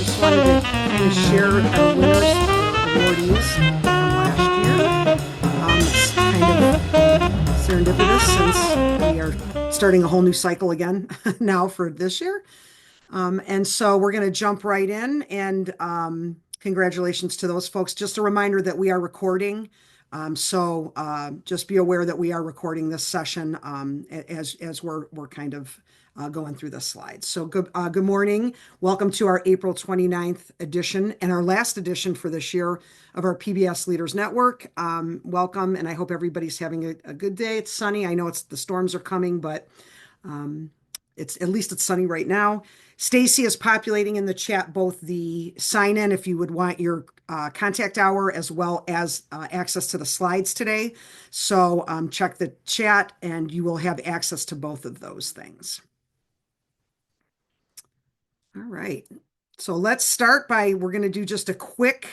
Just wanted to kind of share our winners, awardees from last year. It's kind of serendipitous since we are starting a whole new cycle again now for this year. And so we're going to jump right in and congratulations to those folks. Just a reminder that we are recording. So just be aware that we are recording this session as we're kind of going through the slides. So good morning. Welcome to our April 29th edition and our last edition for this year of our PBIS Leaders Network. Welcome, and I hope everybody's having a good day. It's sunny. I know the storms are coming, but at least it's sunny right now. Stacy is populating in the chat both the sign in if you would want your contact hour as well as access to the slides today. So check the chat and you will have access to both of those things. All right. So let's start we're going to do just a quick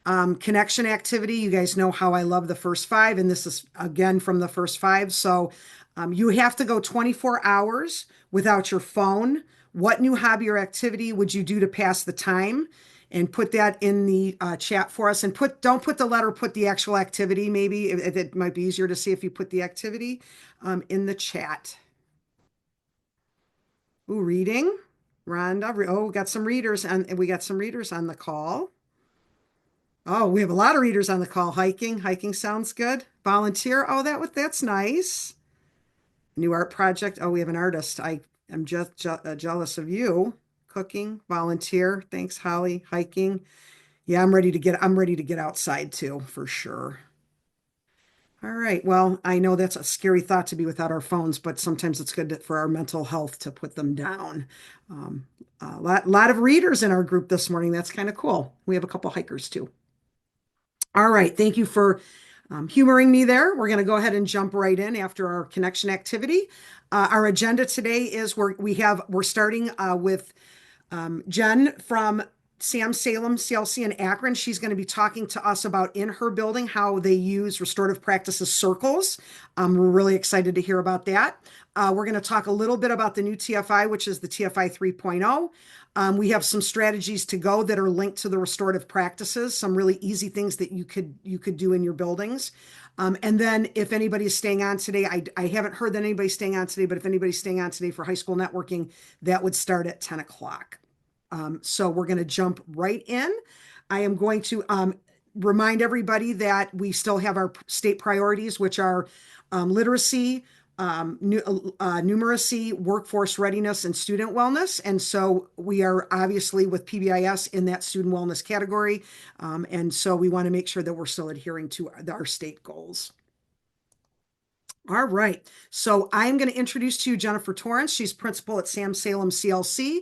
connection activity. You guys know how I love the first 5, and this is again from the first 5. So you have to go 24 hours without your phone. What new hobby or activity would you do to pass the time? And put that in the chat for us. And don't put the letter, put the actual activity. Maybe it might be easier to see if you put the activity in the chat. Ooh, reading. Rhonda. Oh, we got some readers on the call. Oh, we have a lot of readers on the call. Hiking sounds good. Volunteer. Oh, that's nice. New art project. Oh, we have an artist. I'm just jealous of you. Cooking, volunteer. Thanks, Holly. Hiking. Yeah, I'm ready to get outside too, for sure. All right. Well, I know that's a scary thought to be without our phones, but sometimes it's good for our mental health to put them down. A lot of readers in our group this morning. That's kind of cool. We have a couple hikers too. All right. Thank you for humoring me there. We're going to go ahead and jump right in after our connection activity. Our agenda today is we're starting with Jen from Sam Salem CLC in Akron. She's going to be talking to us about in her building how they use restorative practices circles. We're really excited to hear about that. We're going to talk a little bit about the new TFI, which is the TFI 3.0. We have some strategies to go that are linked to the restorative practices, some really easy things that you could do in your buildings. And then if anybody's staying on today, I haven't heard that anybody's staying on today, but if anybody's staying on today for high school networking, that would start at 10 o'clock. So we're going to jump right in. I am going to, remind everybody that we still have our state priorities, which are literacy, numeracy, workforce readiness, and student wellness. And so we are obviously with PBIS in that student wellness category. And so we want to make sure that we're still adhering to our state goals. All right. So I'm going to introduce to you Jennifer Torrance. She's principal at Sam Salem CLC.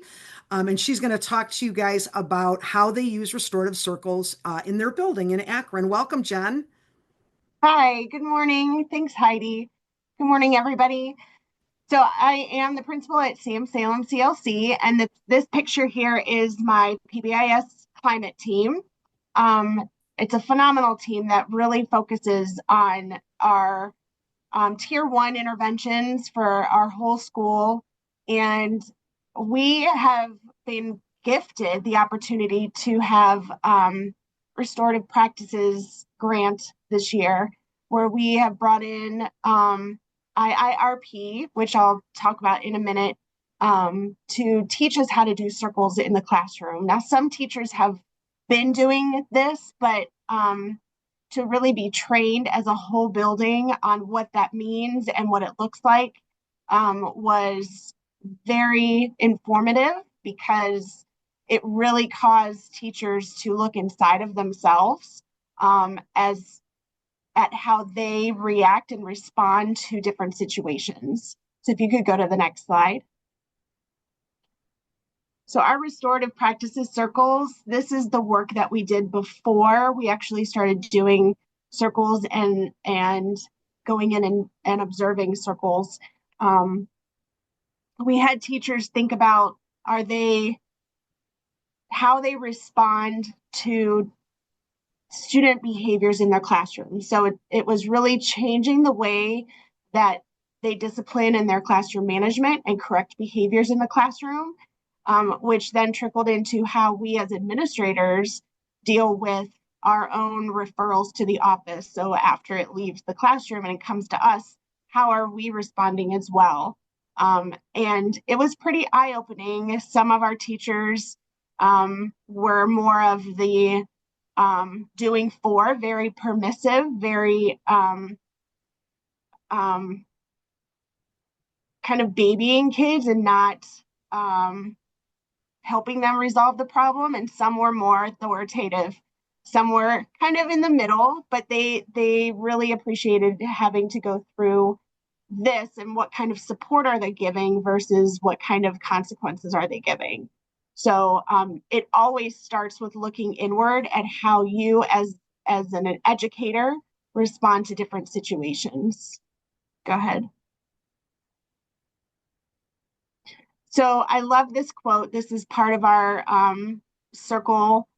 And she's going to talk to you guys about how they use restorative circles in their building in Akron. Welcome, Jen. Hi, good morning. Thanks, Heidi. Good morning, everybody. So I am the principal at Sam Salem CLC, and this picture here is my PBIS climate team. It's a phenomenal team that really focuses on our tier one interventions for our whole school. And we have been gifted the opportunity to have restorative practices grant this year, where we have brought in IIRP, which I'll talk about in a minute, to teach us how to do circles in the classroom. Now, some teachers have been doing this, but to really be trained as a whole building on what that means and what it looks like was very informative, because it really caused teachers to look inside of themselves as at how they react and respond to different situations. So if you could go to the next slide. So our restorative practices circles, this is the work that we did before we actually started doing circles and going in and observing circles. We had teachers think about how they respond to student behaviors in their classroom. So it was really changing the way that they discipline in their classroom management and correct behaviors in the classroom, which then trickled into how we as administrators deal with our own referrals to the office. So after it leaves the classroom and it comes to us, how are we responding as well? And it was pretty eye-opening. Some of our teachers were more of the doing for, very permissive, very kind of babying kids and not helping them resolve the problem. And some were more authoritative. Some were kind of in the middle, but they really appreciated having to go through this and what kind of support are they giving versus what kind of consequences are they giving. So it always starts with looking inward at how you as an educator respond to different situations. Go ahead. So I love this quote. This is part of our circle.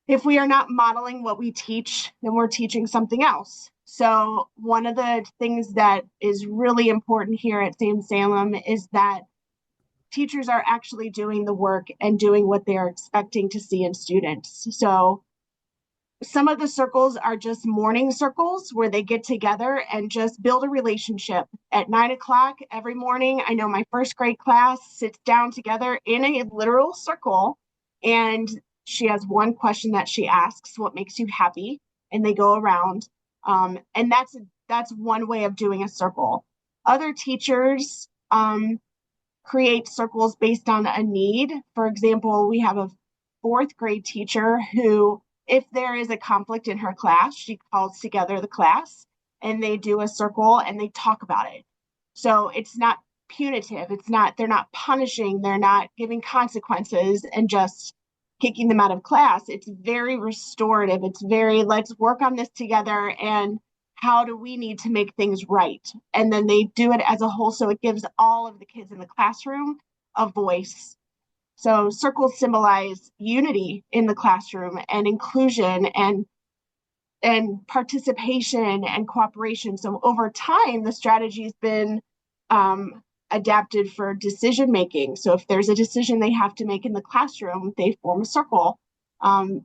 If we are not modeling what we teach, then we're teaching something else. So one of the things that is really important here at Sam Salem is that teachers are actually doing the work and doing what they are expecting to see in students. So some of the circles are just morning circles where they get together and just build a relationship. At 9 o'clock every morning, I know my first grade class sits down together in a literal circle, and she has one question that she asks: what makes you happy? And they go around. And that's one way of doing a circle. Other teachers create circles based on a need. For example, we have a fourth grade teacher who, if there is a conflict in her class, she calls together the class and they do a circle and they talk about it. So it's not punitive. They're not punishing, they're not giving consequences and just kicking them out of class. It's very restorative. It's very, let's work on this together, and how do we need to make things right? And then they do it as a whole. So it gives all of the kids in the classroom a voice. So circles symbolize unity in the classroom and inclusion and participation and cooperation. So over time, the strategy has been adapted for decision making. So if there's a decision they have to make in the classroom, they form a circle.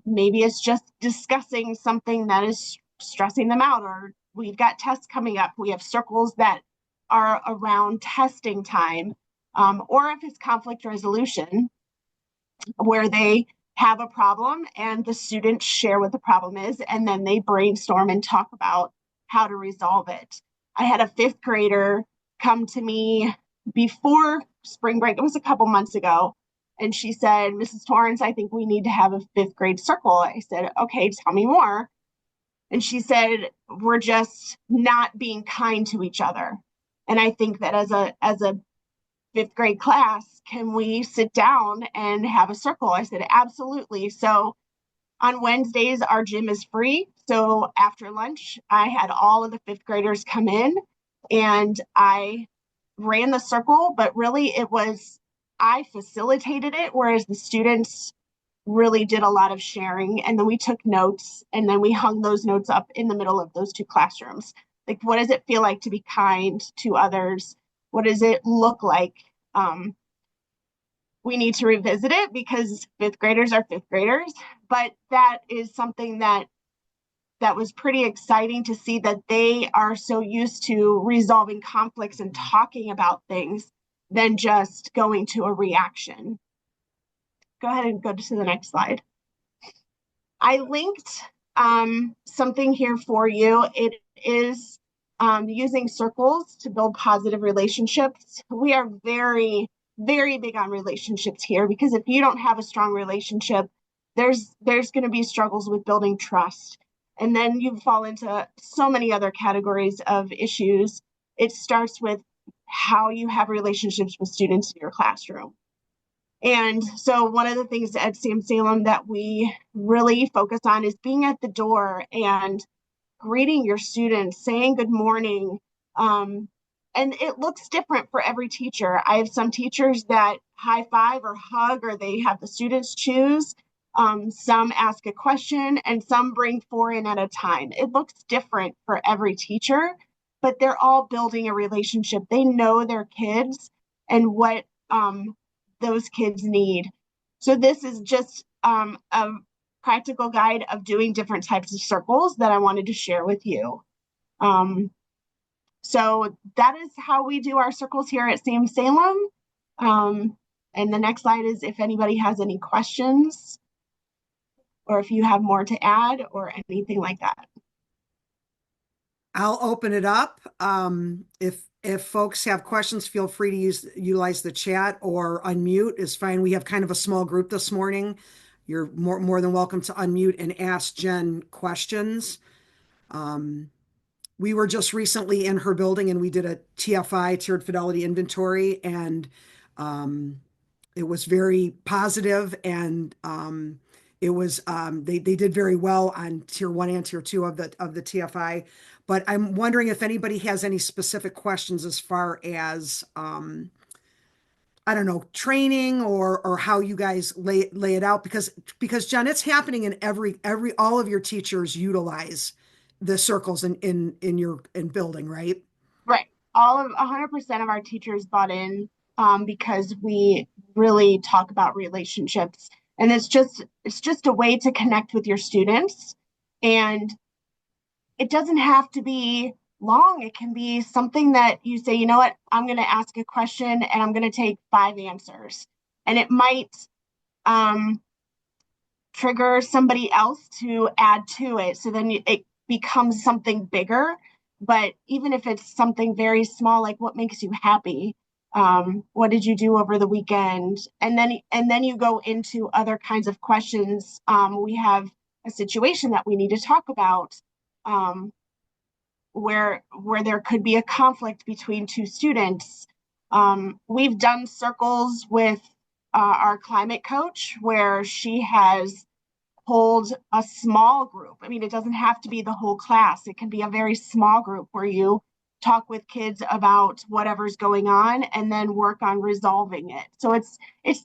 Maybe it's just discussing something that is stressing them out, or we've got tests coming up. We have circles that are around testing time, or if it's conflict resolution, where they have a problem and the students share what the problem is, and then they brainstorm and talk about how to resolve it. I had a fifth grader come to me before spring break. It was a couple months ago. And she said, Mrs. Torrance, I think we need to have a fifth grade circle. I said, okay, tell me more. And she said, we're just not being kind to each other. And I think that as a fifth grade class, can we sit down and have a circle? I said, absolutely. So on Wednesdays, our gym is free. So after lunch, I had all of the fifth graders come in and I ran the circle, but really I facilitated it, whereas the students really did a lot of sharing. And then we took notes and then we hung those notes up in the middle of those two classrooms. Like, what does it feel like to be kind to others? What does it look like? We need to revisit it because fifth graders are fifth graders, but that is something that was pretty exciting to see, that they are so used to resolving conflicts and talking about things than just going to a reaction. Go ahead and go to the next slide. I linked something here for you. It is using circles to build positive relationships. We are very, very big on relationships here, because if you don't have a strong relationship, there's going to be struggles with building trust. And then you fall into so many other categories of issues. It starts with how you have relationships with students in your classroom. And so one of the things at Sam Salem that we really focus on is being at the door and greeting your students, saying good morning. And it looks different for every teacher. I have some teachers that high five or hug, or they have the students choose. Some ask a question, and some bring four in at a time. It looks different for every teacher, but they're all building a relationship. They know their kids and what those kids need. So this is just a practical guide of doing different types of circles that I wanted to share with you. So that is how we do our circles here at Sam Salem. And the next slide is if anybody has any questions, or if you have more to add or anything like that. I'll open it up. If folks have questions, feel free to utilize the chat, or unmute is fine. We have kind of a small group this morning. You're more than welcome to unmute and ask Jen questions. We were just recently in her building and we did a TFI, tiered fidelity inventory, and it was very positive, and it was they did very well on tier 1 and tier 2 of the TFI. But I'm wondering if anybody has any specific questions as far as I don't know, training or how you guys lay it out, because Jen, it's happening in every all of your teachers utilize the circles in your building, right? Right. All of 100% of our teachers bought in because we really talk about relationships, and it's just a way to connect with your students. And it doesn't have to be long. It can be something that you say, you know what, I'm going to ask a question and I'm going to take 5 answers. And it might trigger somebody else to add to it. So then it becomes something bigger. But even if it's something very small, like what makes you happy? What did you do over the weekend? And then you go into other kinds of questions. We have a situation that we need to talk about, where there could be a conflict between two students. We've done circles with our climate coach, where she has pulled a small group. I mean, it doesn't have to be the whole class. It can be a very small group where you talk with kids about whatever's going on and then work on resolving it. So it's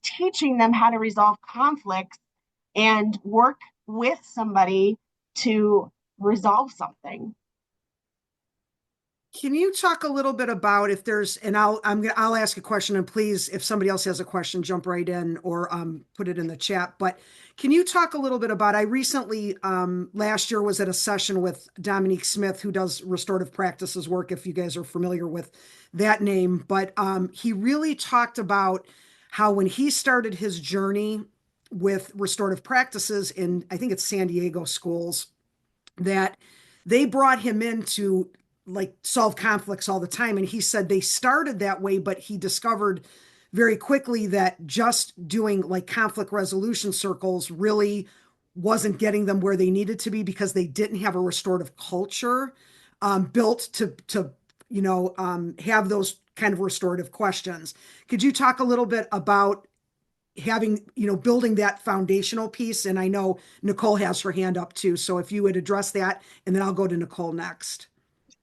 teaching them how to resolve conflicts and work with somebody to resolve something. Can you talk a little bit about if there's, and I'll ask a question, and please, if somebody else has a question, jump right in or put it in the chat. But can you talk a little bit about, I recently, last year was at a session with Dominique Smith, who does restorative practices work, if you guys are familiar with that name. But he really talked about how when he started his journey with restorative practices in, I think it's San Diego schools, that they brought him in to like solve conflicts all the time. And he said they started that way, but he discovered very quickly that just doing like conflict resolution circles really wasn't getting them where they needed to be because they didn't have a restorative culture built to have those kind of restorative questions. Could you talk a little bit about having, building that foundational piece? And I know Nicole has her hand up too. So if you would address that, and then I'll go to Nicole next.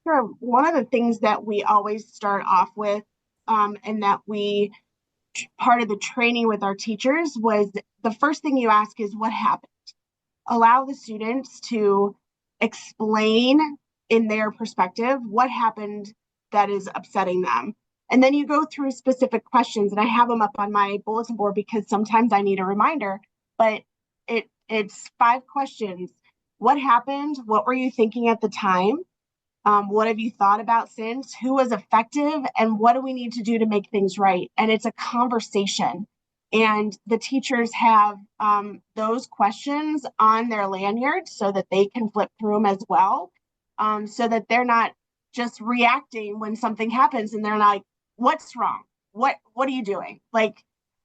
Sure. One of the things that we always start off with, and that we part of the training with our teachers was the first thing you ask is what happened. Allow the students to explain in their perspective what happened that is upsetting them. And then you go through specific questions, and I have them up on my bulletin board because sometimes I need a reminder, but it's 5 questions. What happened? What were you thinking at the time? What have you thought about since? Who was effective? And what do we need to do to make things right? And it's a conversation. And the teachers have those questions on their lanyard so that they can flip through them as well, so that they're not just reacting when something happens and they're like, what's wrong? What are you doing? Like,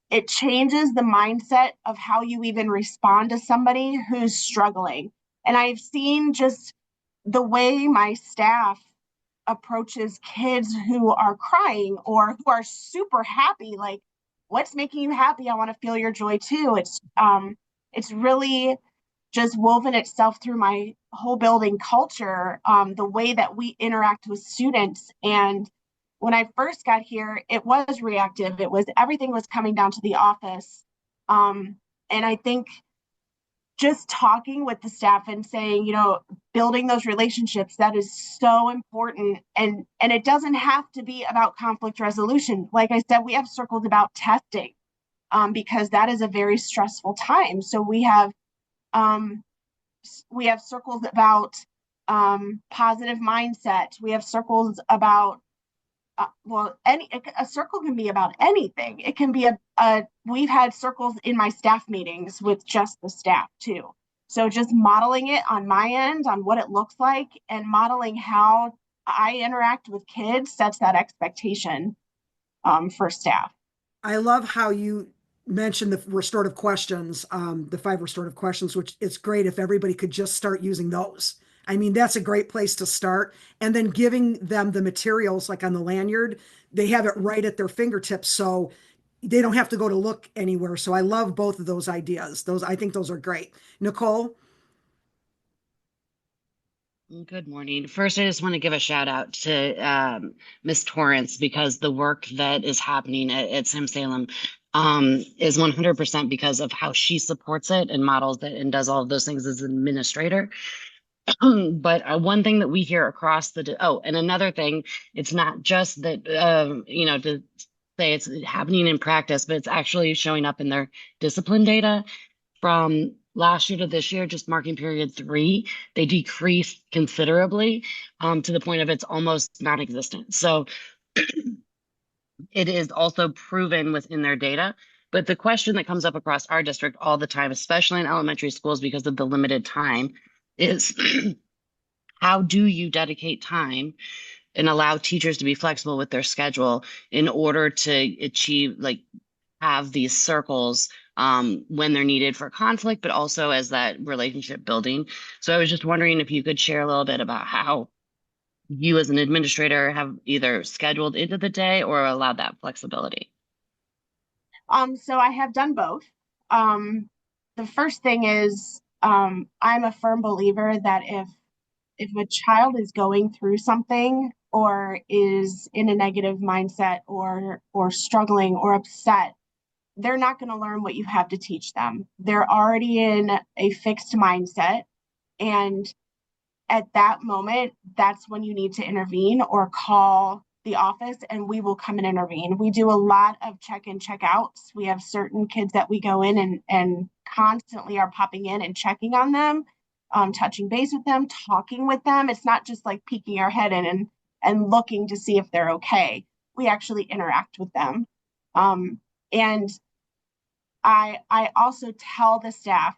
it changes the mindset of how you even respond to somebody who's struggling. And I've seen just the way my staff approaches kids who are crying or who are super happy, like, what's making you happy? I want to feel your joy too. It's really just woven itself through my whole building culture, the way that we interact with students. And when I first got here, it was reactive. It was everything was coming down to the office. And I think just talking with the staff and saying, building those relationships, that is so important. And it doesn't have to be about conflict resolution. Like I said, we have circles about testing, because that is a very stressful time. So um, we have circles about positive mindset. We have circles about a circle can be about anything. It can be we've had circles in my staff meetings with just the staff too. So just modeling it on my end on what it looks like and modeling how I interact with kids sets that expectation for staff. I love how you mentioned the restorative questions, the 5 restorative questions, which it's great if everybody could just start using those. I mean, that's a great place to start. And then giving them the materials like on the lanyard, they have it right at their fingertips. So they don't have to go to look anywhere. So I love both of those ideas. I think those are great. Nicole? Good morning. First, I just want to give a shout out to Ms. Torrance because the work that is happening at Sim Salem is 100% because of how she supports it and models it and does all of those things as an administrator. But one thing that we hear across and another thing, it's not just that, to say it's happening in practice, but it's actually showing up in their discipline data from last year to this year, just marking period 3, they decreased considerably to the point of it's almost non-existent. So it is also proven within their data. But the question that comes up across our district all the time, especially in elementary schools because of the limited time, is how do you dedicate time and allow teachers to be flexible with their schedule in order to achieve, like, have these circles when they're needed for conflict, but also as that relationship building. So I was just wondering if you could share a little bit about how you as an administrator have either scheduled into the day or allowed that flexibility. So I have done both. The first thing is, I'm a firm believer that if a child is going through something or is in a negative mindset or struggling or upset, they're not going to learn what you have to teach them. They're already in a fixed mindset. And at that moment, that's when you need to intervene or call the office and we will come and intervene. We do a lot of check in, check outs. We have certain kids that we go in and constantly are popping in and checking on them, touching base with them, talking with them. It's not just like peeking our head in and looking to see if they're okay. We actually interact with them. And I also tell the staff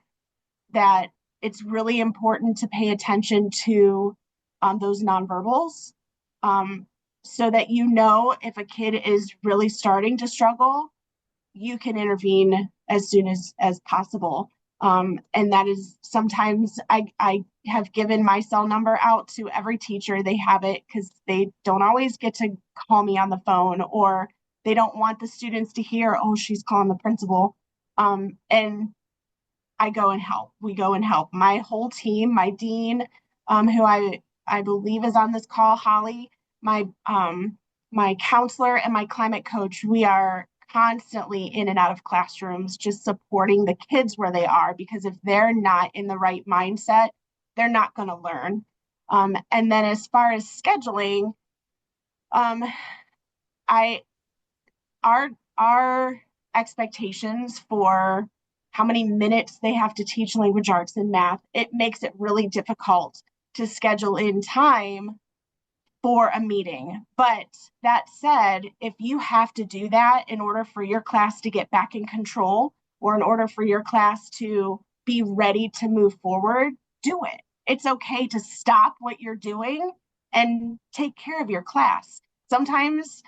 that it's really important to pay attention to those nonverbals, um, so that you know if a kid is really starting to struggle, you can intervene as soon as possible. And that is sometimes I have given my cell number out to every teacher. They have it because they don't always get to call me on the phone, or they don't want the students to hear, oh, she's calling the principal. And I go and help. We go and help. My whole team, my dean, who I believe is on this call, Holly, my counselor and my climate coach, we are constantly in and out of classrooms, just supporting the kids where they are, because if they're not in the right mindset, they're not going to learn. And then as far as scheduling, um, I our our expectations for how many minutes they have to teach language arts and math, it makes it really difficult to schedule in time for a meeting. But that said, if you have to do that in order for your class to get back in control, or in order for your class to be ready to move forward, do it. It's okay to stop what you're doing and take care of your class. Sometimes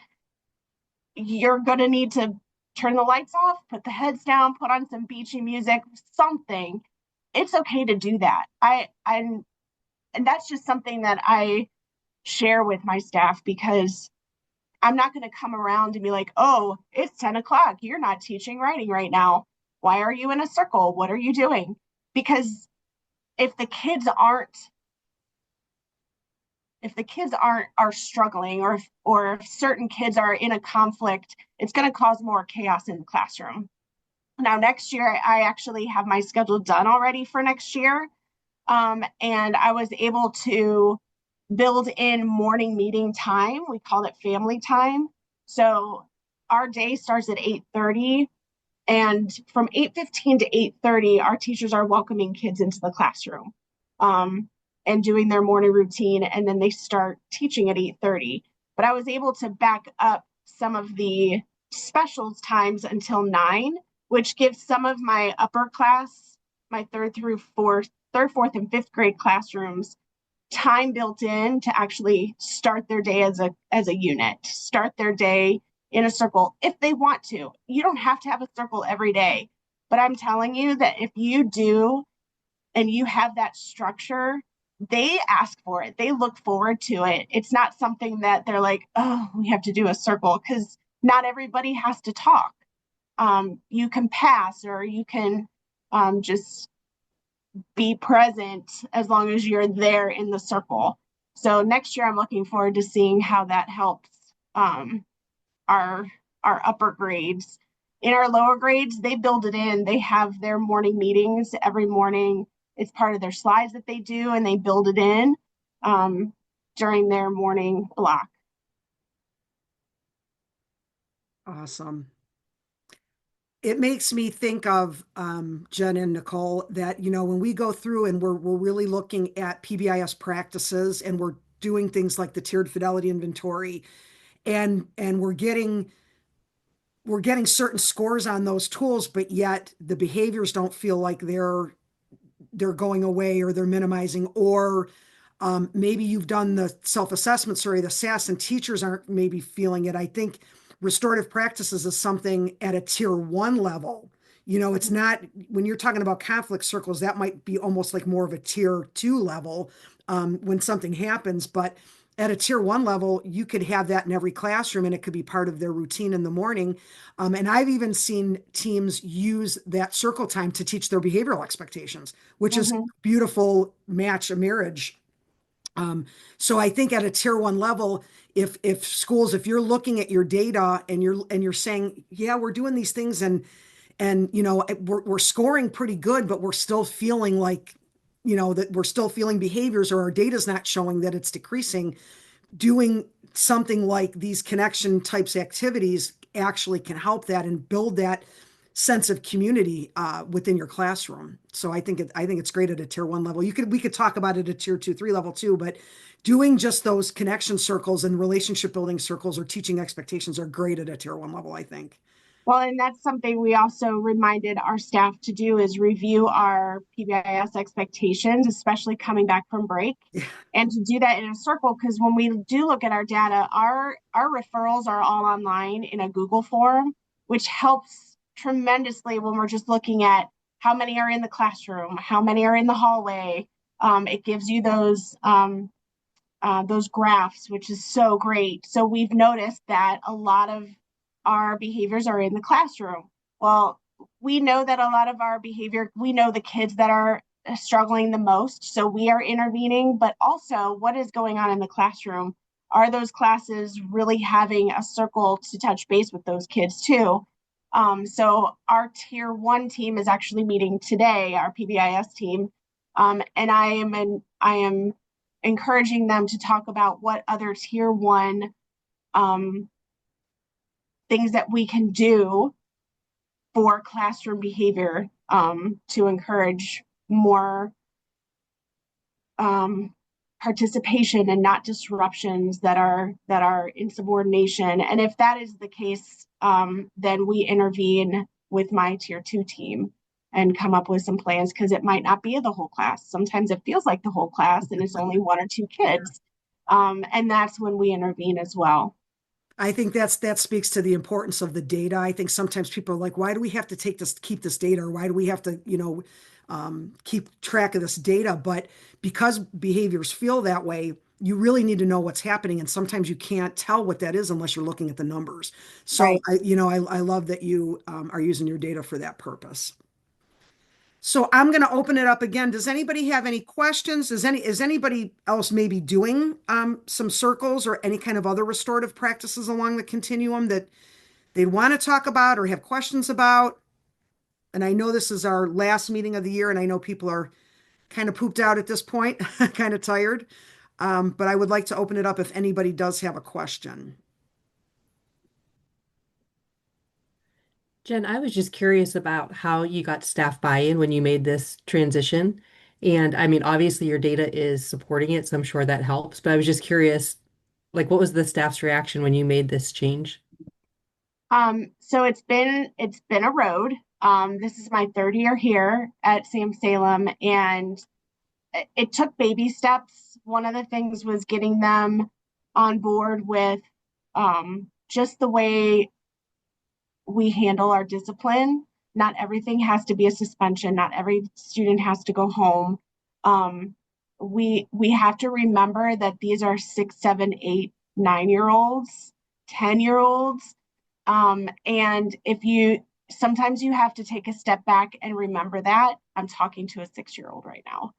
you're going to need to turn the lights off, put the heads down, put on some beachy music, something. It's okay to do that. And that's just something that I share with my staff, because I'm not going to come around and be like, oh, it's 10 o'clock. You're not teaching writing right now. Why are you in a circle? What are you doing? Because if the kids aren't are struggling, or if certain kids are in a conflict, it's going to cause more chaos in the classroom. Now, next year, I actually have my schedule done already for next year. And I was able to build in morning meeting time. We called it family time. So our day starts at 8:30, and from 8:15 to 8:30, our teachers are welcoming kids into the classroom, and doing their morning routine, and then they start teaching at 8:30. But I was able to back up some of the specials times until 9, which gives some of my upper class, my third, fourth, and fifth grade classrooms, time built in to actually start their day as a unit, start their day in a circle if they want to. You don't have to have a circle every day, but I'm telling you that if you do and you have that structure, they ask for it. They look forward to it. It's not something that they're like, oh, we have to do a circle, because not everybody has to talk. You can pass, or you can just be present as long as you're there in the circle. So next year, I'm looking forward to seeing how that helps our upper grades. In our lower grades, they build it in. They have their morning meetings every morning. It's part of their slides that they do, and they build it in during their morning block. Awesome. It makes me think of Jen and Nicole, that when we go through and we're really looking at PBIS practices, and we're doing things like the tiered fidelity inventory, and we're getting certain scores on those tools, but yet the behaviors don't feel like they're going away, or they're minimizing, or maybe you've done the self-assessment survey, the SAS, and teachers aren't maybe feeling it. I think restorative practices is something at a tier 1 level. It's not, when you're talking about conflict circles, that might be almost like more of a tier 2 level when something happens. But at a tier 1 level, you could have that in every classroom, and it could be part of their routine in the morning. And I've even seen teams use that circle time to teach their behavioral expectations, which is beautiful match, a marriage. So I think at a tier 1 level, if schools, if you're looking at your data and you're saying, yeah, we're doing these things, and we're scoring pretty good, but we're still feeling like, that we're still feeling behaviors, or our data's not showing that it's decreasing, doing something like these connection types activities actually can help that and build that sense of community within your classroom. So I think it's great at a tier 1 level. We could talk about it at tier 2, 3 level too, but doing just those connection circles and relationship building circles, or teaching expectations, are great at a tier 1 level, I think. Well, and that's something we also reminded our staff to do is review our PBIS expectations, especially coming back from break. And to do that in a circle, because when we do look at our data, our referrals are all online in a Google form, which helps tremendously when we're just looking at how many are in the classroom, how many are in the hallway. It gives you those graphs, which is so great. So we've noticed that a lot of our behaviors are in the classroom. Well, we know that a lot of our behavior, we know the kids that are struggling the most. So we are intervening, but also what is going on in the classroom? Are those classes really having a circle to touch base with those kids too? So our tier one team is actually meeting today, our PBIS team. And I am encouraging them to talk about what other tier one things that we can do for classroom behavior to encourage more participation and not disruptions that are insubordination. And if that is the case, then we intervene with my tier two team and come up with some plans because it might not be the whole class. Sometimes it feels like the whole class and it's only one or two kids. And that's when we intervene as well. I think that speaks to the importance of the data. I think sometimes people are like, why do we have to keep this data, or why do we have to, keep track of this data? But because behaviors feel that way, you really need to know what's happening, and sometimes you can't tell what that is unless you're looking at the numbers. So Right. I love that you are using your data for that purpose. So I'm going to open it up again. Does anybody have any questions? Is anybody else maybe doing some circles or any kind of other restorative practices along the continuum that they'd want to talk about or have questions about? And I know this is our last meeting of the year, and I know people are kind of pooped out at this point, kind of tired. But I would like to open it up if anybody does have a question. Jen, I was just curious about how you got staff buy-in when you made this transition. And I mean, obviously your data is supporting it, so I'm sure that helps. But I was just curious, like, what was the staff's reaction when you made this change? So it's been a road. This is my third year here at Sam Salem, and it took baby steps. One of the things was getting them on board with just the way we handle our discipline. Not everything has to be a suspension. Not every student has to go home. Um, we have to remember that these are 6, 7, 8, 9 year olds, 10 year olds, and if you sometimes you have to take a step back and remember that I'm talking to a 6 year old right now.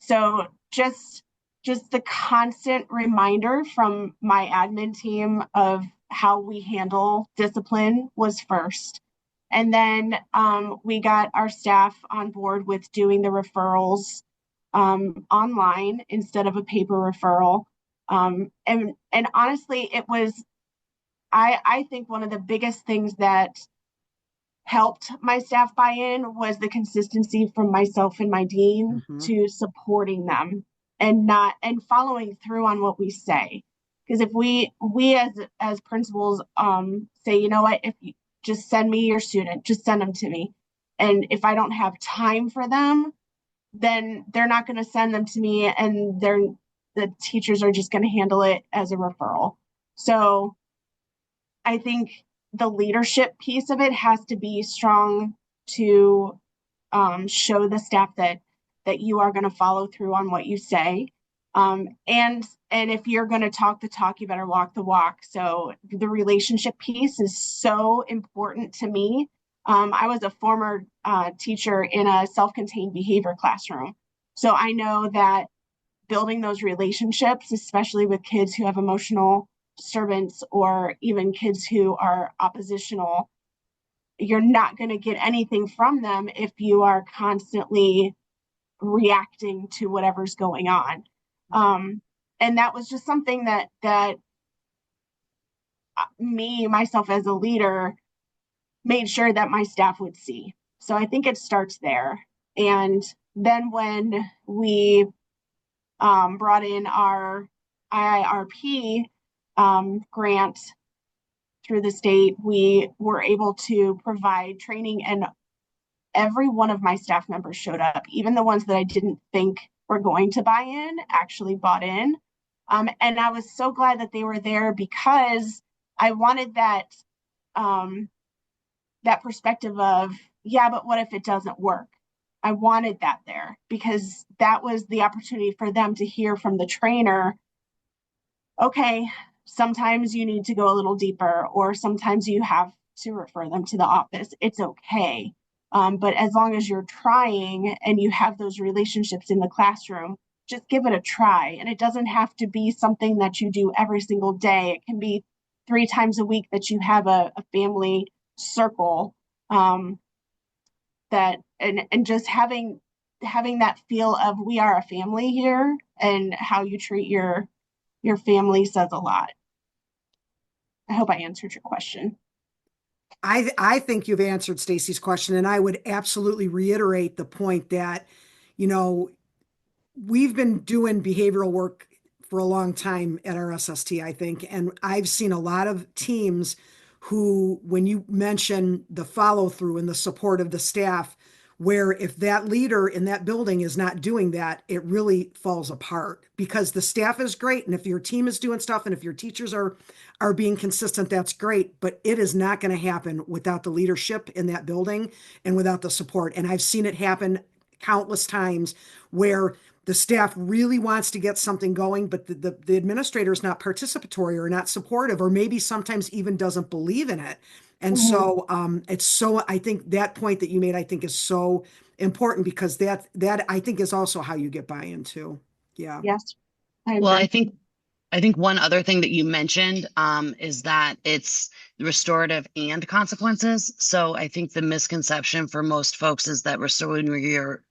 So just the constant reminder from my admin team of how we handle discipline was first. And then we got our staff on board with doing the referrals online instead of a paper referral. And honestly, it was, I think one of the biggest things that helped my staff buy in was the consistency from myself and my dean Mhm. to supporting them and not and following through on what we say. Because if we as principals say, you know what, if you just send me your student, just send them to me. And if I don't have time for them, then they're not going to send them to me, and the teachers are just going to handle it as a referral. So I think the leadership piece of it has to be strong to show the staff that you are going to follow through on what you say. And if you're going to talk the talk, you better walk the walk. So the relationship piece is so important to me. I was a former teacher in a self-contained behavior classroom. So I know that building those relationships, especially with kids who have emotional disturbance or even kids who are oppositional, you're not going to get anything from them if you are constantly reacting to whatever's going on. And that was just something that me myself as a leader made sure that my staff would see. So I think it starts there. And then when we brought in our IIRP grant, through the state, we were able to provide training, and every one of my staff members showed up, even the ones that I didn't think were going to buy in actually bought in. And I was so glad that they were there, because I wanted that perspective of, yeah, but what if it doesn't work? I wanted that there, because that was the opportunity for them to hear from the trainer, okay, sometimes you need to go a little deeper, or sometimes you have to refer them to the office. It's okay. But as long as you're trying and you have those relationships in the classroom, just give it a try. And it doesn't have to be something that you do every single day. It can be 3 times a week that you have a family circle, that and just having that feel of, we are a family here, and how you treat your family says a lot. I hope I answered your question. I think you've answered Stacy's question, and I would absolutely reiterate the point that, you know, we've been doing behavioral work for a long time at our SST, I think, and I've seen a lot of teams who, when you mention the follow through and the support of the staff, where if that leader in that building is not doing that, it really falls apart, because the staff is great. And if your team is doing stuff and if your teachers are being consistent, that's great. But it is not going to happen without the leadership in that building and without the support. And I've seen it happen countless times where the staff really wants to get something going, but the administrator is not participatory or not supportive, or maybe sometimes even doesn't believe in it. And Mhm. so it's so, I think that point that you made, I think is so important, because that I think is also how you get buy-in too. Yeah. Yes, I Well, agree. I think one other thing that you mentioned is that it's restorative and consequences. So I think the misconception for most folks is that when you're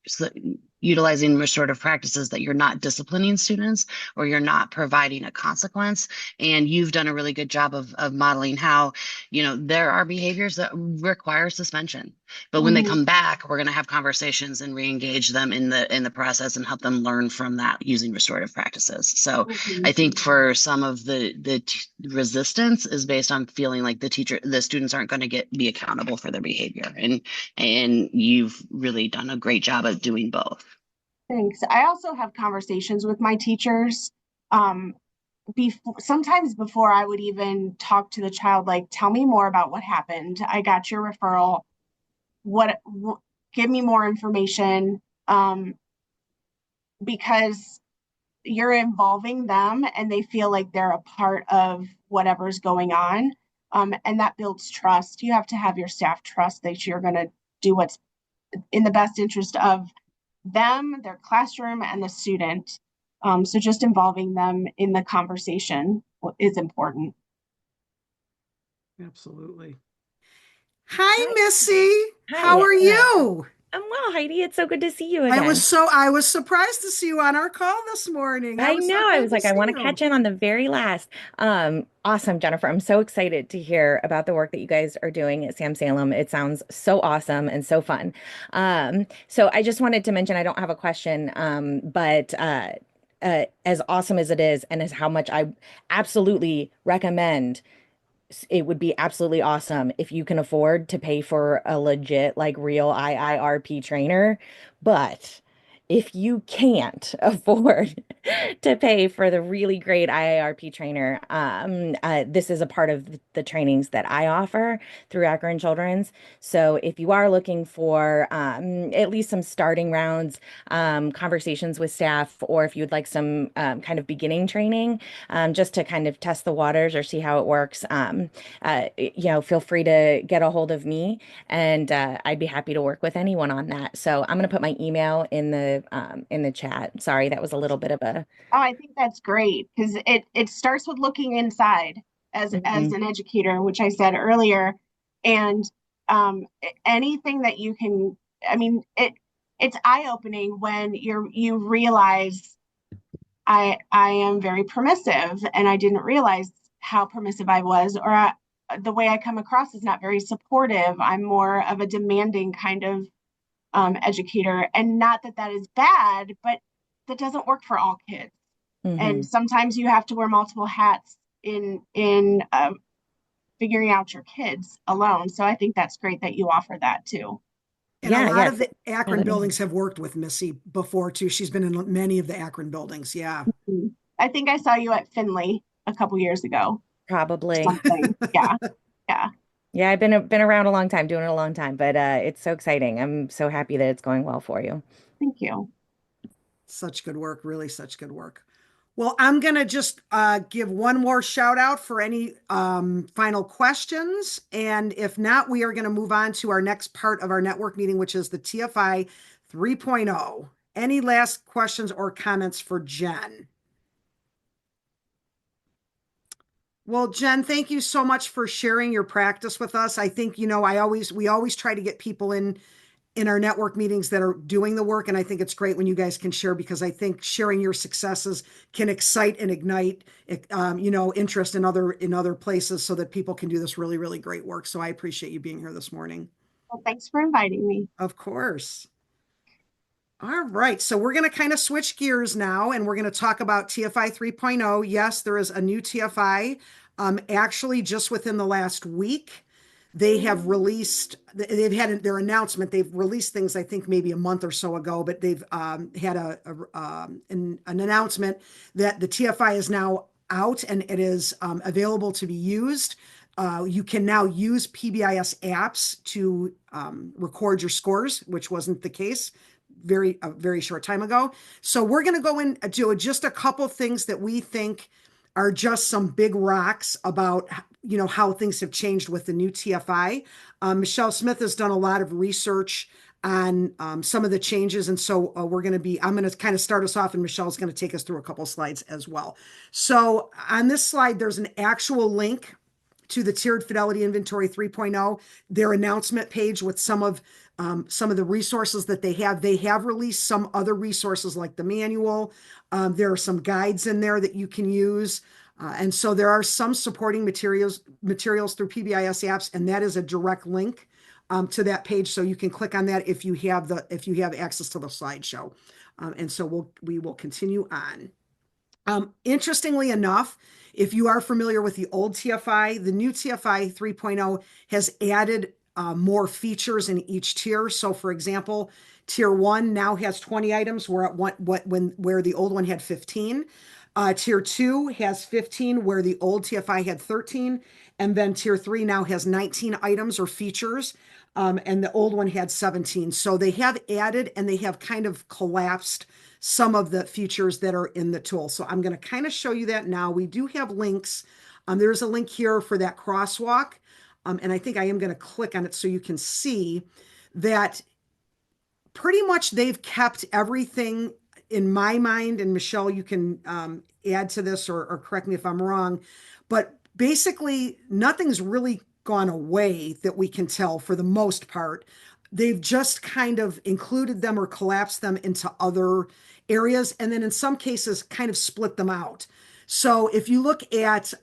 utilizing restorative practices, that you're not disciplining students or you're not providing a consequence. And you've done a really good job of modeling how, there are behaviors that require suspension. But when they Mhm. come back, we're going to have conversations and re-engage them in the process and help them learn from that using restorative practices. So Mhm. I think for some of the resistance is based on feeling like the students aren't going to be accountable for their behavior, and you've really done a great job of doing both. Thanks. I also have conversations with my teachers. Sometimes before I would even talk to the child, like, tell me more about what happened. I got your referral. What give me more information. Because you're involving them and they feel like they're a part of whatever's going on. And that builds trust. You have to have your staff trust that you're going to do what's in the best interest of them, their classroom, and the student. So just involving them in the conversation is important. Absolutely. Hi, Hi. Missy. How Hi. are you? I'm well, Heidi. It's so good to see you I was again. so I was surprised to see you on our call this morning. I I was so know. I glad was to like, I see want to you. catch in on the very last. Awesome, Jennifer. I'm so excited to hear about the work that you guys are doing at Sam Salem. It sounds so awesome and so fun. So I just wanted to mention, I don't have a question, but as awesome as it is, and as how much I absolutely recommend, it would be absolutely awesome if you can afford to pay for a legit, like real IIRP trainer. But if you can't afford to pay for the really great IIRP trainer, this is a part of the trainings that I offer through Akron Children's. So if you are looking for at least some starting rounds, conversations with staff, or if you'd like some kind of beginning training, just to kind of test the waters or see how it works, feel free to get a hold of me, and I'd be happy to work with anyone on that. So I'm going to put my email in the chat. Sorry, that was a little bit of a. Oh, I think that's great, because it starts with looking inside as Mhm. an educator, which I said earlier, and anything that you can. I mean, it's eye opening when you realize I am very permissive, and I didn't realize how permissive I was, or the way I come across is not very supportive. I'm more of a demanding kind of educator, and not that that is bad, but that doesn't work for all kids. And Mhm. sometimes you have to wear multiple hats in figuring out your kids alone. So I think that's great that you offer that too. And a Yeah, lot yeah. of the Yeah, Akron that'd be buildings nice. have worked with Missy before too. She's been in many of the Akron buildings. Yeah. Mhm. I think I saw you at Finley a couple years ago or Probably. something. Yeah. Yeah. Yeah, I've been around a long time, doing it a long time, but it's so exciting. I'm so happy that it's going well for you. Thank you. Such good work, really such good work. Well, I'm going to just give one more shout out for any final questions. And if not, we are going to move on to our next part of our network meeting, which is the TFI 3.0. Any last questions or comments for Jen? Well, Jen, thank you so much for sharing your practice with us. I think, we always try to get people in our network meetings that are doing the work. And I think it's great when you guys can share, because I think sharing your successes can excite and ignite, interest in other places so that people can do this really, really great work. So I appreciate you being here this morning. Well, thanks for inviting me. Of course. All right, so we're going to kind of switch gears now, and we're going to talk about TFI 3.0. Yes, there is a new TFI. Actually, just within the last week, they have released, they've had their announcement. They've released things, I think, maybe a month or so ago, but they've had an announcement that the TFI is now out and it is available to be used. You can now use PBIS apps to record your scores, which wasn't the case a very short time ago. So we're going to go into just a couple things that we think are just some big rocks about how things have changed with the new TFI. Michelle Smith has done a lot of research on some of the changes, and so I'm going to kind of start us off, and Michelle's going to take us through a couple slides as well. So on this slide, there's an actual link to the Tiered Fidelity Inventory 3.0, their announcement page with some of the resources that they have. They have released some other resources like the manual. There are some guides in there that you can use. And so there are some supporting materials through PBIS apps, and that is a direct link to that page. So you can click on that if you have access to the slideshow. And so we will continue on. Interestingly enough, if you are familiar with the old TFI, the new TFI 3.0 has added more features in each tier. So, for example, tier 1 now has 20 items, where the old one had 15. Tier 2 has 15, where the old TFI had 13. And then tier 3 now has 19 items or features, and the old one had 17. So they have added and they have kind of collapsed some of the features that are in the tool. So I'm going to kind of show you that now. We do have links. There's a link here for that crosswalk. And I think I am going to click on it so you can see that pretty much they've kept everything in my mind. And Michelle, you can add to this or correct me if I'm wrong. But basically, nothing's really gone away that we can tell for the most part. They've just kind of included them or collapsed them into other areas, and then in some cases kind of split them out. So if you look at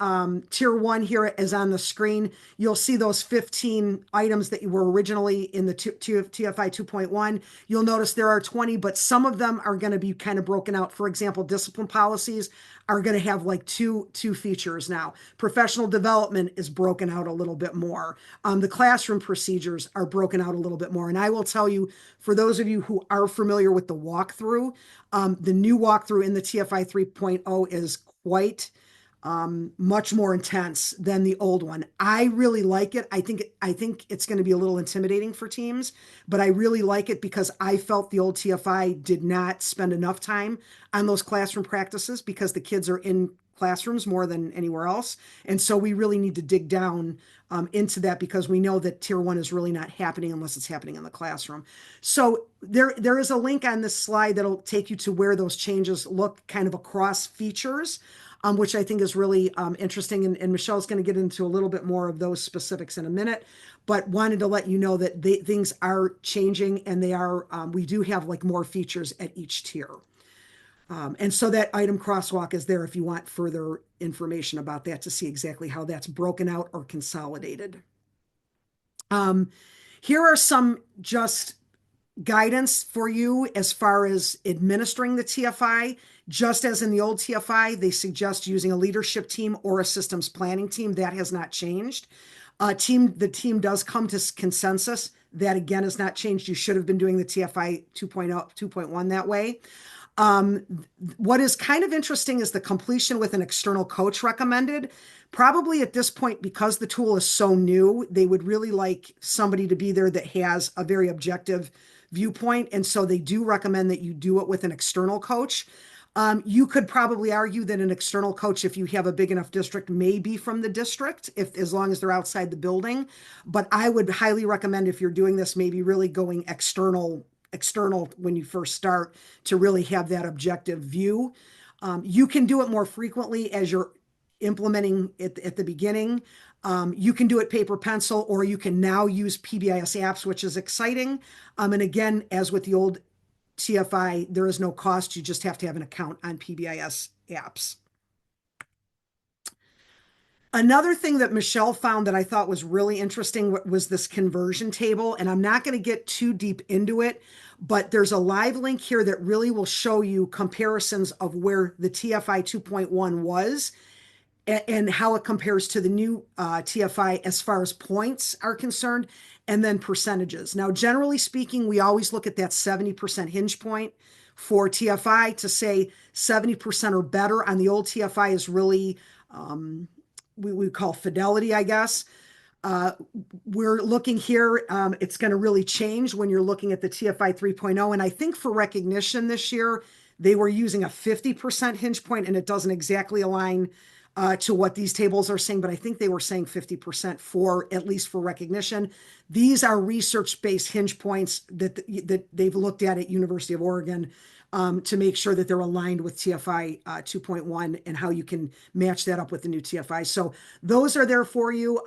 tier 1 here as on the screen, you'll see those 15 items that you were originally in the TFI 2.1. You'll notice there are 20, but some of them are going to be kind of broken out. For example, discipline policies are going to have like two features now. Professional development is broken out a little bit more. The classroom procedures are broken out a little bit more. And I will tell you, for those of you who are familiar with the walkthrough, the new walkthrough in the TFI 3.0 is quite much more intense than the old one. I really like it. I think it's going to be a little intimidating for teams, but I really like it because I felt the old TFI did not spend enough time on those classroom practices because the kids are in classrooms more than anywhere else. And so we really need to dig down into that, because we know that tier 1 is really not happening unless it's happening in the classroom. So there is a link on this slide that'll take you to where those changes look kind of across features, which I think is really interesting. And Michelle's going to get into a little bit more of those specifics in a minute, but wanted to let you know that things are changing, and we do have like more features at each tier. And so that item crosswalk is there if you want further information about that to see exactly how that's broken out or consolidated. Here are some just guidance for you as far as administering the TFI. Just as in the old TFI, they suggest using a leadership team or a systems planning team. That has not changed. The team does come to consensus. That again has not changed. You should have been doing the TFI 2.0, 2.1 that way. What is kind of interesting is the completion with an external coach recommended. Probably at this point, because the tool is so new, they would really like somebody to be there that has a very objective viewpoint. And so they do recommend that you do it with an external coach. You could probably argue that an external coach, if you have a big enough district, may be from the district, if as long as they're outside the building. But I would highly recommend, if you're doing this, maybe really going external when you first start, to really have that objective view. You can do it more frequently as you're implementing it at the beginning. You can do it paper pencil, or you can now use PBIS apps, which is exciting. And again, as with the old TFI, there is no cost. You just have to have an account on PBIS apps. Another thing that Michelle found that I thought was really interesting was this conversion table. And I'm not going to get too deep into it, but there's a live link here that really will show you comparisons of where the TFI 2.1 was and how it compares to the new TFI as far as points are concerned, and then percentages. Now, generally speaking, we always look at that 70% hinge point for TFI. To say 70% or better on the old TFI is really, we call fidelity, I guess. We're looking here, it's going to really change when you're looking at the TFI 3.0. And I think for recognition this year, they were using a 50% hinge point, and it doesn't exactly align to what these tables are saying, but I think they were saying 50% for, at least for recognition. These are research-based hinge points that they've looked at University of Oregon to make sure that they're aligned with TFI 2.1 and how you can match that up with the new TFI. So those are there for you.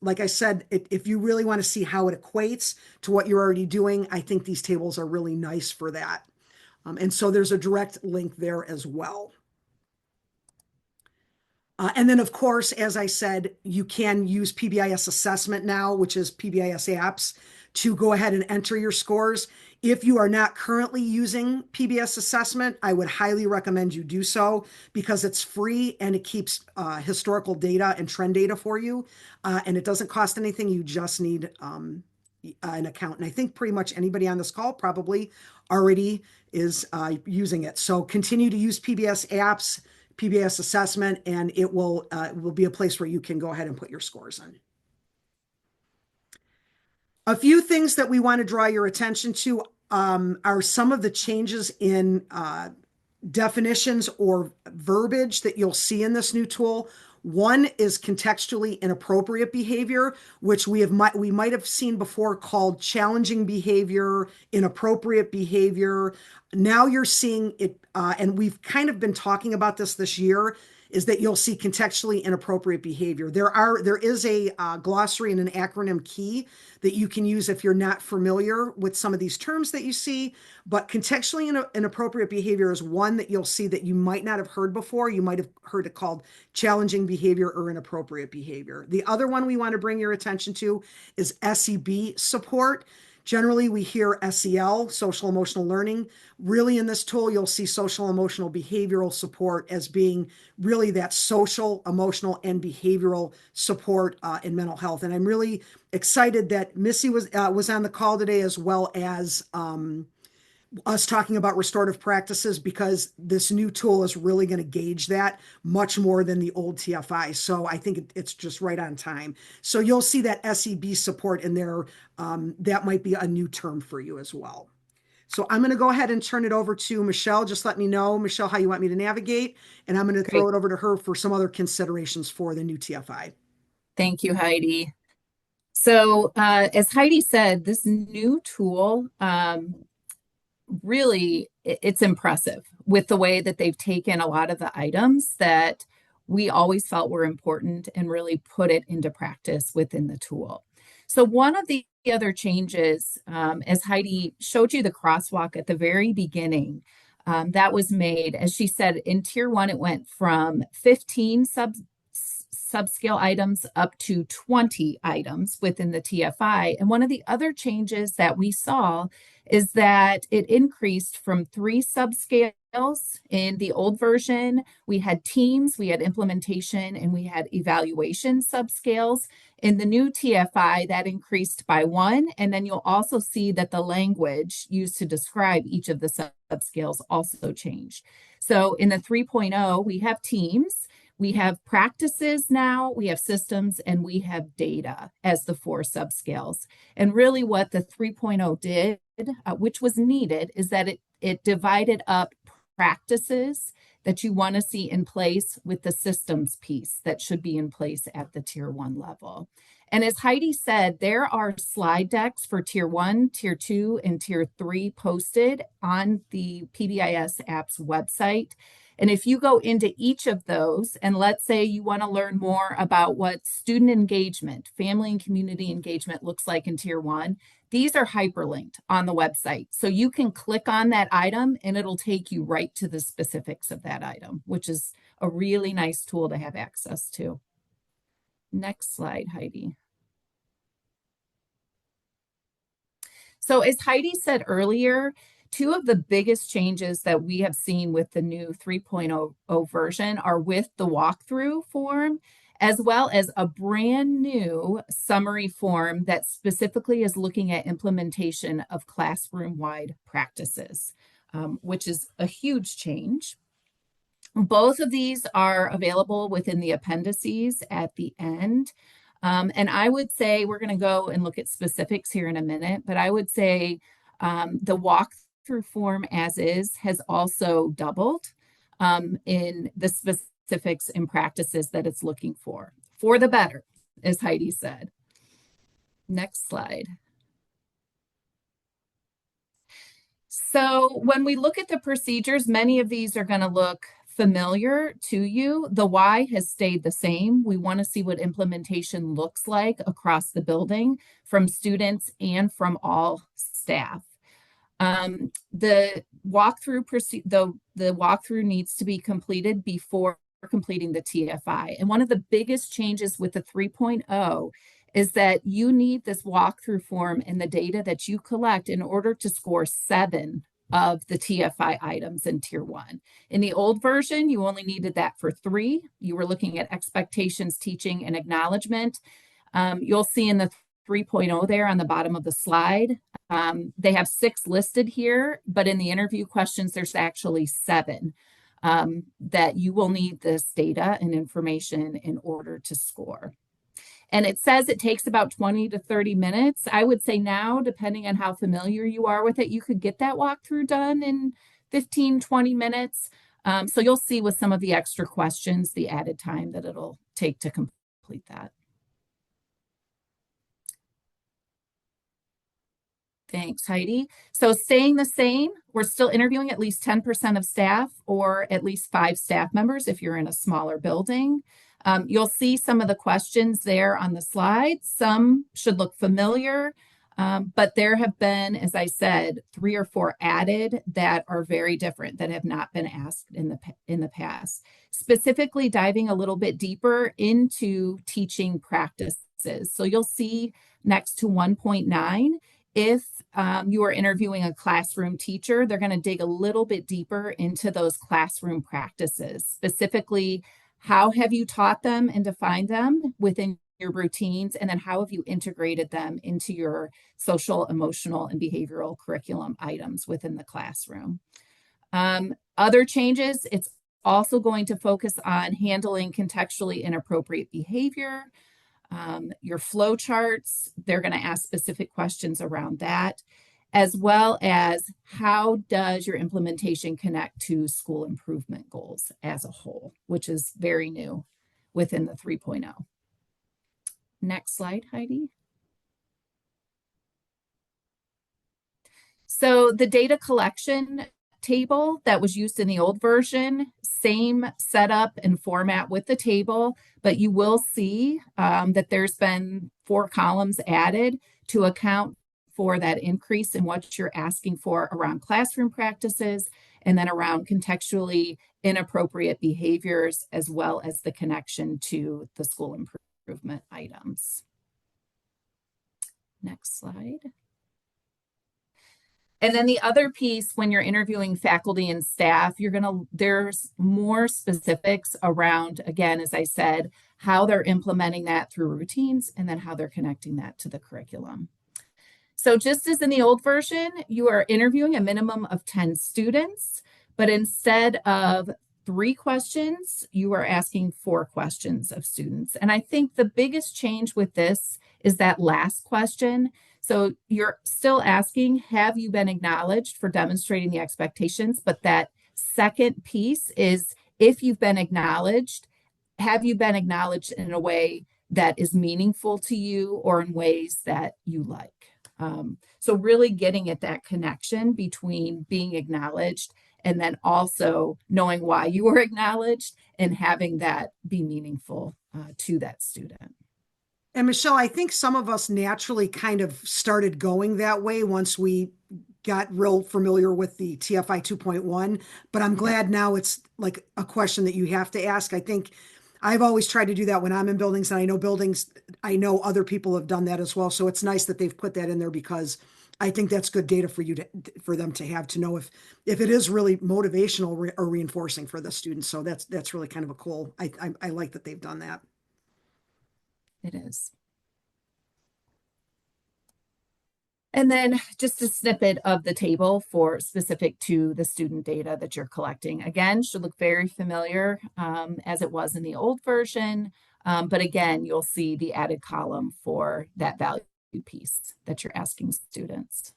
Like I said, if you really want to see how it equates to what you're already doing, I think these tables are really nice for that. And so there's a direct link there as well. And then, of course, as I said, you can use PBIS assessment now, which is PBIS apps, to go ahead and enter your scores. If you are not currently using PBIS assessment, I would highly recommend you do so, because it's free and it keeps historical data and trend data for you. And it doesn't cost anything. You just need an account. And I think pretty much anybody on this call probably already is using it. So continue to use PBIS apps, PBIS assessment, and it will be a place where you can go ahead and put your scores in. A few things that we want to draw your attention to are some of the changes in definitions or verbiage that you'll see in this new tool. One is contextually inappropriate behavior, which we might have seen before called challenging behavior, inappropriate behavior. Now you're seeing it, and we've kind of been talking about this year, is that you'll see contextually inappropriate behavior. There is a glossary and an acronym key that you can use if you're not familiar with some of these terms that you see, but contextually inappropriate behavior is one that you'll see that you might not have heard before. You might have heard it called challenging behavior or inappropriate behavior. The other one we want to bring your attention to is SEB support. Generally, we hear SEL, social emotional learning. Really, in this tool, you'll see social emotional behavioral support as being really that social, emotional, and behavioral support in mental health. And I'm really excited that Missy was on the call today, as well as us talking about restorative practices, because this new tool is really going to gauge that much more than the old TFI. So I think it's just right on time. So you'll see that SEB support in there. That might be a new term for you as well. So I'm going to go ahead and turn it over to Michelle. Just let me know, Michelle, how you want me to navigate, and I'm going to throw it over to her for some other considerations for the new TFI. Thank you, Heidi. So as Heidi said, this new tool, really, it's impressive with the way that they've taken a lot of the items that we always felt were important and really put it into practice within the tool. So one of the other changes, as Heidi showed you the crosswalk at the very beginning, that was made, as she said, in tier 1, it went from 15 subscale items up to 20 items within the TFI. And one of the other changes that we saw is that it increased from 3 subscales. In the old version, we had teams, we had implementation, and we had evaluation subscales. In the new TFI, that increased by 1. And then you'll also see that the language used to describe each of the subscales also changed. So in the 3.0, we have teams, we have practices now, we have systems, and we have data as the 4 subscales. And really what the 3.0 did, which was needed, is that it divided up practices that you want to see in place with the systems piece that should be in place at the tier 1 level. And as Heidi said, there are slide decks for tier 1, tier 2, and tier 3 posted on the PBIS app's website. And if you go into each of those, and let's say you want to learn more about what student engagement, family and community engagement looks like in tier 1, these are hyperlinked on the website. So you can click on that item and it'll take you right to the specifics of that item, which is a really nice tool to have access to. Next slide, Heidi. So as Heidi said earlier, 2 of the biggest changes that we have seen with the new 3.0 version are with the walkthrough form, as well as a brand new summary form that specifically is looking at implementation of classroom-wide practices, which is a huge change. Both of these are available within the appendices at the end. And I would say, we're going to go and look at specifics here in a minute, but I would say the walkthrough form as is has also doubled in the specifics and practices that it's looking for the better, as Heidi said. Next slide. So when we look at the procedures, many of these are going to look familiar to you. The why has stayed the same. We want to see what implementation looks like across the building from students and from all staff. The walkthrough needs to be completed before completing the TFI. And one of the biggest changes with the 3.0 is that you need this walkthrough form and the data that you collect in order to score 7 of the TFI items in tier 1. In the old version, you only needed that for 3. You were looking at expectations, teaching, and acknowledgement. You'll see in the 3.0 there on the bottom of the slide, they have 6 listed here, but in the interview questions, there's actually 7 that you will need this data and information in order to score. And it says it takes about 20 to 30 minutes. I would say now, depending on how familiar you are with it, you could get that walkthrough done in 15, 20 minutes. So you'll see with some of the extra questions, the added time that it'll take to complete that. Thanks, Heidi. So staying the same, we're still interviewing at least 10% of staff or at least 5 staff members if you're in a smaller building. You'll see some of the questions there on the slide. Some should look familiar, but there have been, as I said, 3 or 4 added that are very different that have not been asked in the past. Specifically diving a little bit deeper into teaching practices. So you'll see next to 1.9, if you are interviewing a classroom teacher, they're going to dig a little bit deeper into those classroom practices. Specifically, how have you taught them and defined them within your routines? And then how have you integrated them into your social, emotional, and behavioral curriculum items within the classroom? Other changes, it's also going to focus on handling contextually inappropriate behavior. Your flow charts, they're going to ask specific questions around that, as well as how does your implementation connect to school improvement goals as a whole, which is very new within the 3.0. Next slide, Heidi. So the data collection table that was used in the old version, same setup and format with the table, but you will see that there's been 4 columns added to account for that increase in what you're asking for around classroom practices, and then around contextually inappropriate behaviors, as well as the connection to the school improvement items. Next slide. And then the other piece, when you're interviewing faculty and staff, there's more specifics around, again, as I said, how they're implementing that through routines and then how they're connecting that to the curriculum. So just as in the old version, you are interviewing a minimum of 10 students, but instead of 3 questions, you are asking 4 questions of students. And I think the biggest change with this is that last question. So you're still asking, have you been acknowledged for demonstrating the expectations? But that second piece is, if you've been acknowledged, have you been acknowledged in a way that is meaningful to you or in ways that you like? So really getting at that connection between being acknowledged and then also knowing why you were acknowledged and having that be meaningful to that student. And Michelle, I think some of us naturally kind of started going that way once we got real familiar with the TFI 2.1, but I'm glad now it's like a question that you have to ask. I think I've always tried to do that when I'm in buildings, and I know other people have done that as well. So it's nice that they've put that in there, because I think that's good data for them to have, to know if it is really motivational or reinforcing for the students. So that's really kind of a cool, I like that they've done that. It is. And then just a snippet of the table for specific to the student data that you're collecting. Again, should look very familiar as it was in the old version. But again, you'll see the added column for that value piece that you're asking students.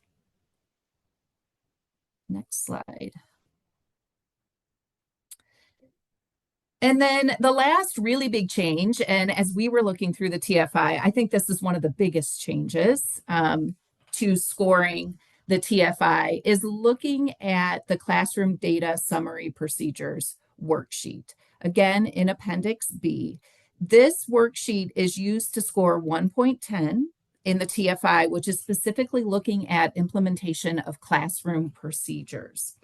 Next slide. And then the last really big change, and as we were looking through the TFI, I think this is one of the biggest changes to scoring the TFI, is looking at the classroom data summary procedures worksheet. Again, in Appendix B, this worksheet is used to score 1.10 in the TFI, which is specifically looking at implementation of classroom procedures.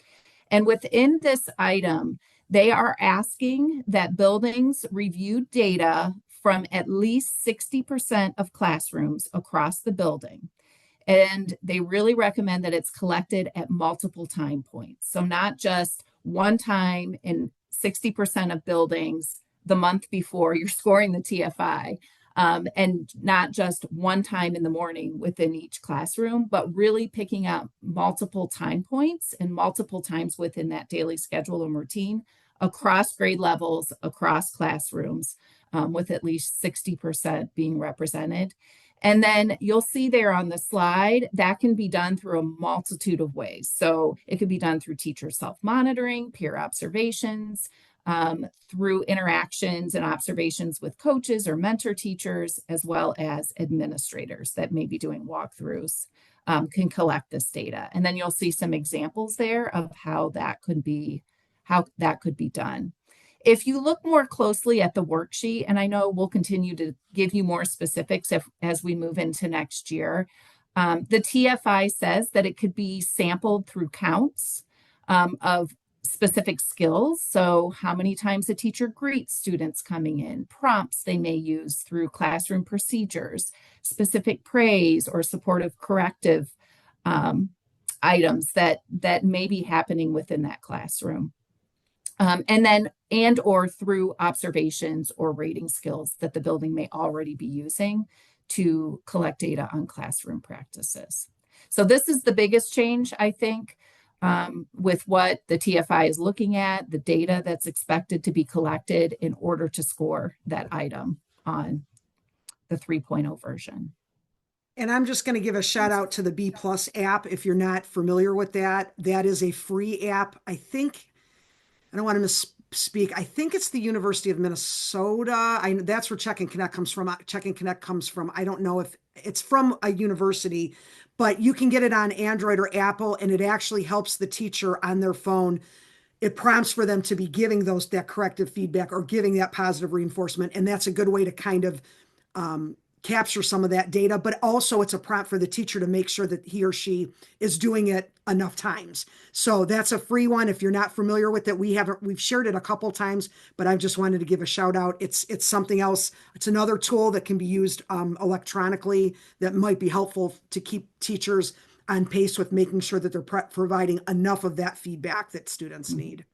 And within this item, they are asking that buildings review data from at least 60% of classrooms across the building. And they really recommend that it's collected at multiple time points. So not just one time in 60% of buildings the month before you're scoring the TFI, and not just one time in the morning within each classroom, but really picking up multiple time points and multiple times within that daily schedule and routine across grade levels, across classrooms, with at least 60% being represented. And then you'll see there on the slide, that can be done through a multitude of ways. So it could be done through teacher self-monitoring, peer observations, through interactions and observations with coaches or mentor teachers, as well as administrators that may be doing walkthroughs, can collect this data. And then you'll see some examples there of how that could be done. If you look more closely at the worksheet, and I know we'll continue to give you more specifics as we move into next year, the TFI says that it could be sampled through counts of specific skills. So how many times a teacher greets students coming in, prompts they may use through classroom procedures, specific praise or supportive corrective items that may be happening within that classroom. And or through observations or rating skills that the building may already be using to collect data on classroom practices. So this is the biggest change, I think, with what the TFI is looking at, the data that's expected to be collected in order to score that item on the 3.0 version. And I'm just going to give a shout out to the B Plus app. If you're not familiar with that, that is a free app. I don't want to misspeak. I think it's the University of Minnesota. That's where Check and Connect comes from. Check and Connect comes from, I don't know if it's from a university, but you can get it on Android or Apple, and it actually helps the teacher on their phone. It prompts for them to be giving that corrective feedback or giving that positive reinforcement. And that's a good way to kind of capture some of that data, but also it's a prompt for the teacher to make sure that he or she is doing it enough times. So that's a free one. If you're not familiar with it, we've shared it a couple times, but I just wanted to give a shout out. It's something else. It's another tool that can be used electronically that might be helpful to keep teachers on pace with making sure that they're providing enough of that feedback that students need.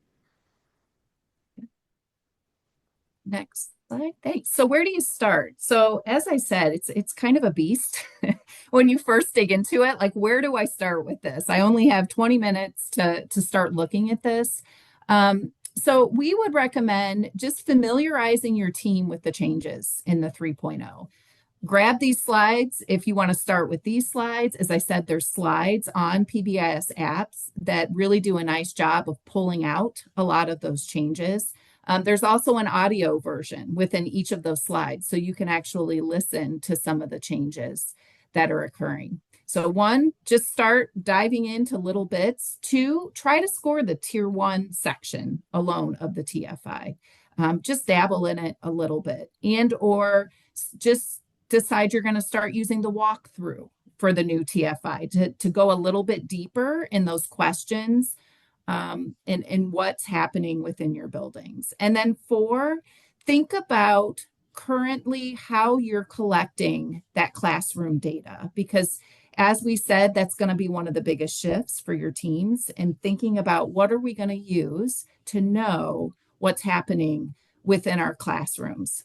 Next slide. Thanks. So where do you start? So as I said, it's kind of a beast when you first dig into it. Like, where do I start with this? I only have 20 minutes to start looking at this. So we would recommend just familiarizing your team with the changes in the 3.0. Grab these slides if you want to start with these slides. As I said, there's slides on PBIS apps that really do a nice job of pulling out a lot of those changes. There's also an audio version within each of those slides, so you can actually listen to some of the changes that are occurring. So one, just start diving into little bits. Two, try to score the tier 1 section alone of the TFI. Just dabble in it a little bit, and or just decide you're going to start using the walkthrough for the new TFI to go a little bit deeper in those questions and what's happening within your buildings. And then 4, think about currently how you're collecting that classroom data, because as we said, that's going to be one of the biggest shifts for your teams, and thinking about what are we going to use to know what's happening within our classrooms.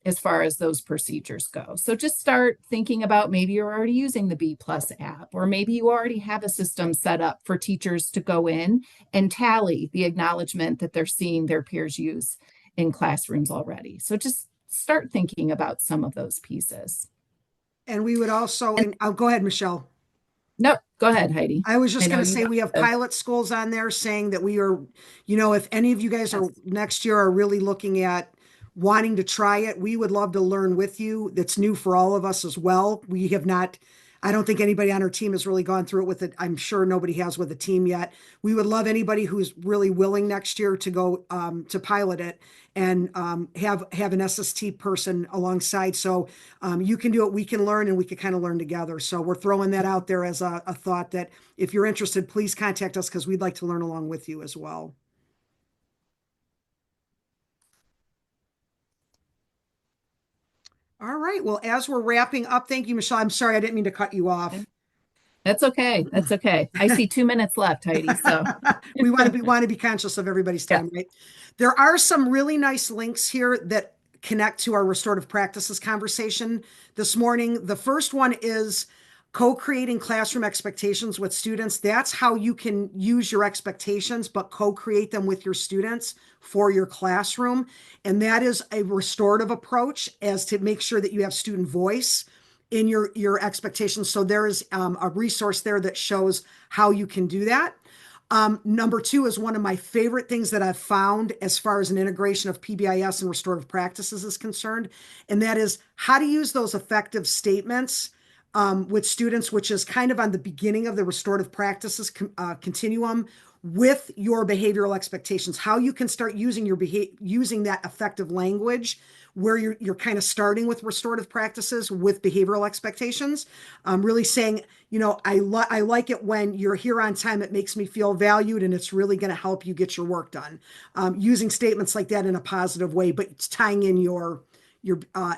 As far as those procedures go. So just start thinking about, maybe you're already using the B+ app, or maybe you already have a system set up for teachers to go in and tally the acknowledgement that they're seeing their peers use in classrooms already. So just start thinking about some of those pieces. And we would also, and I'll go ahead, Michelle. No, go ahead, Heidi. I was just going to say we have pilot schools on there saying that we are, if any of you guys are next year are really looking at wanting to try it, we would love to learn with you. That's new for all of us as well. We have not, I don't think anybody on our team has really gone through it with it. I'm sure nobody has with a team yet. We would love anybody who's really willing next year to go to pilot it and have an SST person alongside. So you can do it, we can learn, and we can kind of learn together. So we're throwing that out there as a thought that if you're interested, please contact us because we'd like to learn along with you as well. All right. Well, as we're wrapping up, thank you, Michelle. I'm sorry, I didn't mean to cut you off. That's okay. That's okay. I see 2 minutes left, Heidi. So we want to be conscious of everybody's time, right? There are some really nice links here that connect to our restorative practices conversation this morning. The first one is co-creating classroom expectations with students. That's how you can use your expectations, but co-create them with your students for your classroom. And that is a restorative approach as to make sure that you have student voice in your expectations. So there is a resource there that shows how you can do that. Number 2 is one of my favorite things that I've found as far as an integration of PBIS and restorative practices is concerned. And that is how to use those effective statements with students, which is kind of on the beginning of the restorative practices continuum with your behavioral expectations, how you can start using using that effective language where you're kind of starting with restorative practices with behavioral expectations, really saying, I like it when you're here on time. It makes me feel valued, and it's really going to help you get your work done. Using statements like that in a positive way, but it's tying in your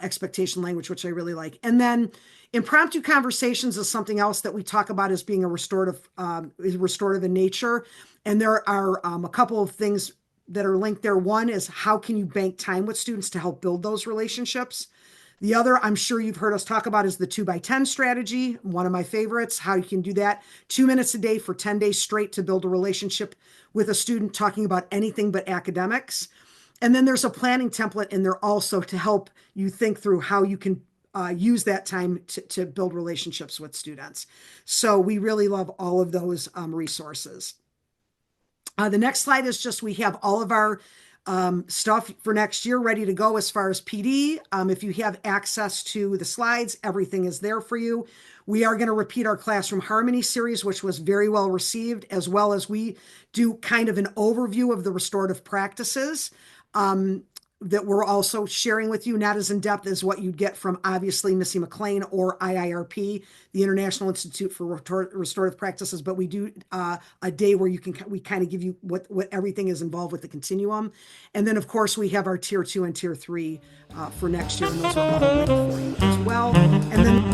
expectation language, which I really like. And then impromptu conversations is something else that we talk about as being a restorative in nature. And there are a couple of things that are linked there. One is how can you bank time with students to help build those relationships? The other, I'm sure you've heard us talk about, is the 2x10 strategy. One of my favorites, how you can do that. 2 minutes a day for 10 days straight to build a relationship with a student talking about anything but academics. And then there's a planning template in there also to help you think through how you can use that time to build relationships with students. So we really love all of those resources. The next slide is just, we have all of our stuff for next year ready to go as far as PD. If you have access to the slides, everything is there for you. We are going to repeat our Classroom Harmony series, which was very well received, as well as we do kind of an overview of the restorative practices. that we're also sharing with you, not as in depth as what you'd get from obviously Missy McLean or IIRP, the International Institute for Restorative Practices, but we do a day where we kind of give you what everything is involved with the continuum. And then of course we have our tier 2 and tier 3 for next year, and those are all linked for you as well. And then